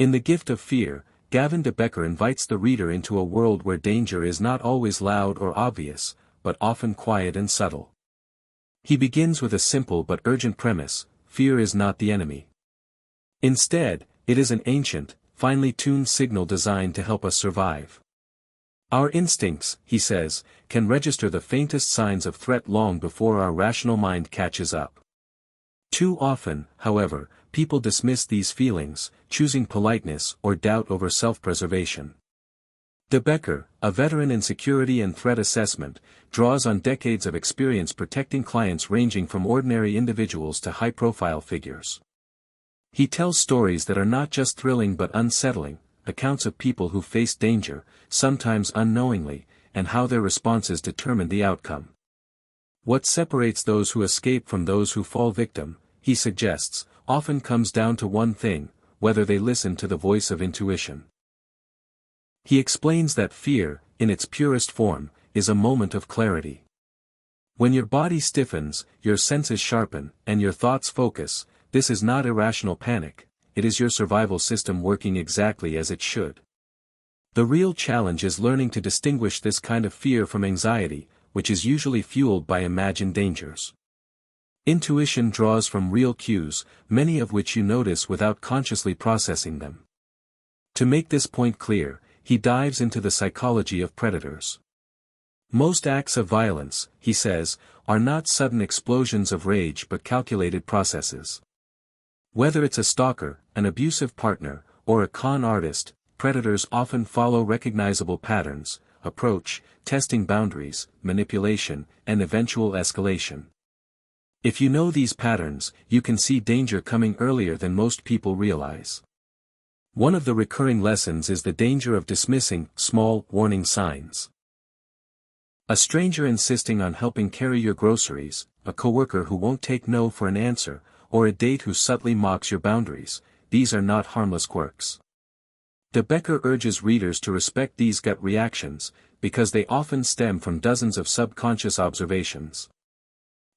In The Gift of Fear, Gavin de Becker invites the reader into a world where danger is not always loud or obvious, but often quiet and subtle. He begins with a simple but urgent premise: fear is not the enemy. Instead, it is an ancient, finely tuned signal designed to help us survive. Our instincts, he says, can register the faintest signs of threat long before our rational mind catches up. Too often, however, people dismiss these feelings, choosing politeness or doubt over self-preservation. De Becker, a veteran in security and threat assessment, draws on decades of experience protecting clients ranging from ordinary individuals to high-profile figures. He tells stories that are not just thrilling but unsettling, accounts of people who faced danger, sometimes unknowingly, and how their responses determined the outcome. What separates those who escape from those who fall victim, he suggests, often comes down to one thing: whether they listen to the voice of intuition. He explains that fear, in its purest form, is a moment of clarity. When your body stiffens, your senses sharpen, and your thoughts focus, this is not irrational panic, it is your survival system working exactly as it should. The real challenge is learning to distinguish this kind of fear from anxiety, which is usually fueled by imagined dangers. Intuition draws from real cues, many of which you notice without consciously processing them. To make this point clear, he dives into the psychology of predators. Most acts of violence, he says, are not sudden explosions of rage but calculated processes. Whether it's a stalker, an abusive partner, or a con artist, predators often follow recognizable patterns: approach, testing boundaries, manipulation, and eventual escalation. If you know these patterns, you can see danger coming earlier than most people realize. One of the recurring lessons is the danger of dismissing small warning signs. A stranger insisting on helping carry your groceries, a coworker who won't take no for an answer, or a date who subtly mocks your boundaries, these are not harmless quirks. De Becker urges readers to respect these gut reactions, because they often stem from dozens of subconscious observations.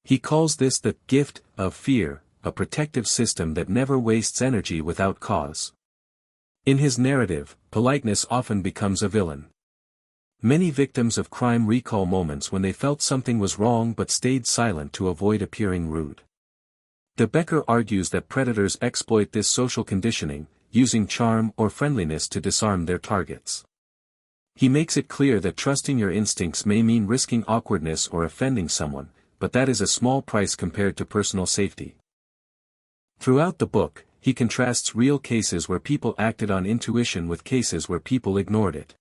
He calls this the gift of fear, a protective system that never wastes energy without cause. In his narrative, politeness often becomes a villain. Many victims of crime recall moments when they felt something was wrong but stayed silent to avoid appearing rude. De Becker argues that predators exploit this social conditioning, using charm or friendliness to disarm their targets. He makes it clear that trusting your instincts may mean risking awkwardness or offending someone, but that is a small price compared to personal safety. Throughout the book, he contrasts real cases where people acted on intuition with cases where people ignored it.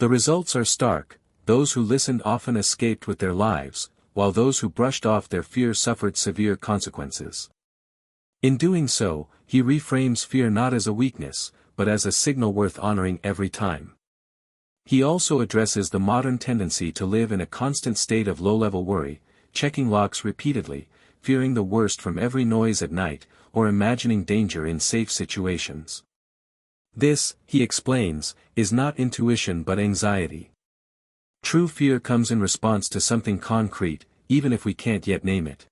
The results are stark: those who listened often escaped with their lives, while those who brushed off their fear suffered severe consequences. In doing so, he reframes fear not as a weakness, but as a signal worth honoring every time. He also addresses the modern tendency to live in a constant state of low-level worry, checking locks repeatedly, fearing the worst from every noise at night, or imagining danger in safe situations. This, he explains, is not intuition but anxiety. True fear comes in response to something concrete, even if we can't yet name it.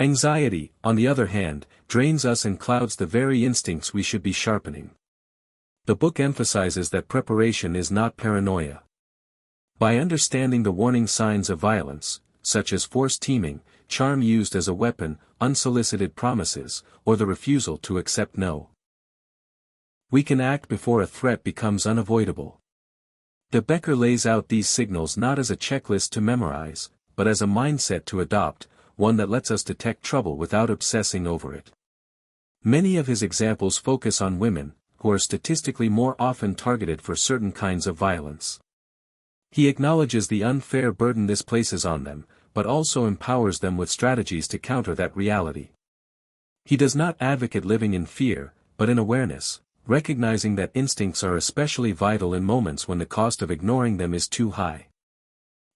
Anxiety, on the other hand, drains us and clouds the very instincts we should be sharpening. The book emphasizes that preparation is not paranoia. By understanding the warning signs of violence, such as forced teaming, charm used as a weapon, unsolicited promises, or the refusal to accept no, we can act before a threat becomes unavoidable. De Becker lays out these signals not as a checklist to memorize, but as a mindset to adopt, one that lets us detect trouble without obsessing over it. Many of his examples focus on women, who are statistically more often targeted for certain kinds of violence. He acknowledges the unfair burden this places on them, but also empowers them with strategies to counter that reality. He does not advocate living in fear, but in awareness, recognizing that instincts are especially vital in moments when the cost of ignoring them is too high.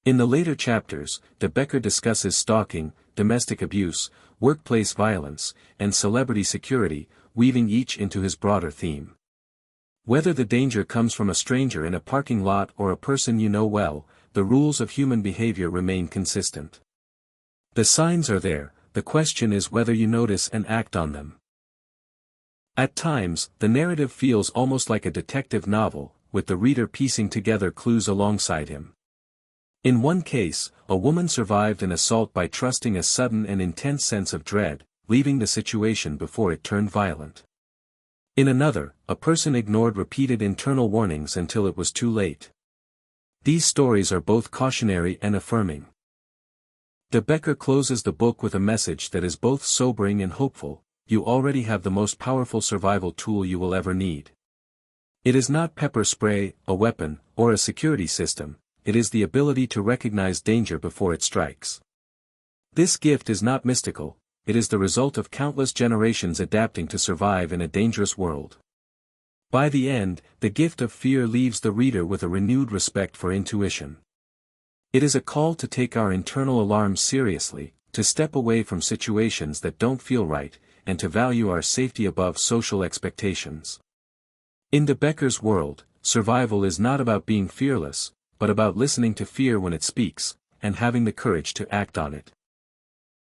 In the later chapters, De Becker discusses stalking, domestic abuse, workplace violence, and celebrity security, weaving each into his broader theme. Whether the danger comes from a stranger in a parking lot or a person you know well, the rules of human behavior remain consistent. The signs are there, the question is whether you notice and act on them. At times, the narrative feels almost like a detective novel, with the reader piecing together clues alongside him. In one case, a woman survived an assault by trusting a sudden and intense sense of dread, leaving the situation before it turned violent. In another, a person ignored repeated internal warnings until it was too late. These stories are both cautionary and affirming. De Becker closes the book with a message that is both sobering and hopeful: you already have the most powerful survival tool you will ever need. It is not pepper spray, a weapon, or a security system, it is the ability to recognize danger before it strikes. This gift is not mystical, it is the result of countless generations adapting to survive in a dangerous world. By the end, the gift of fear leaves the reader with a renewed respect for intuition. It is a call to take our internal alarms seriously, to step away from situations that don't feel right, and to value our safety above social expectations. In De Becker's world, survival is not about being fearless, but about listening to fear when it speaks, and having the courage to act on it.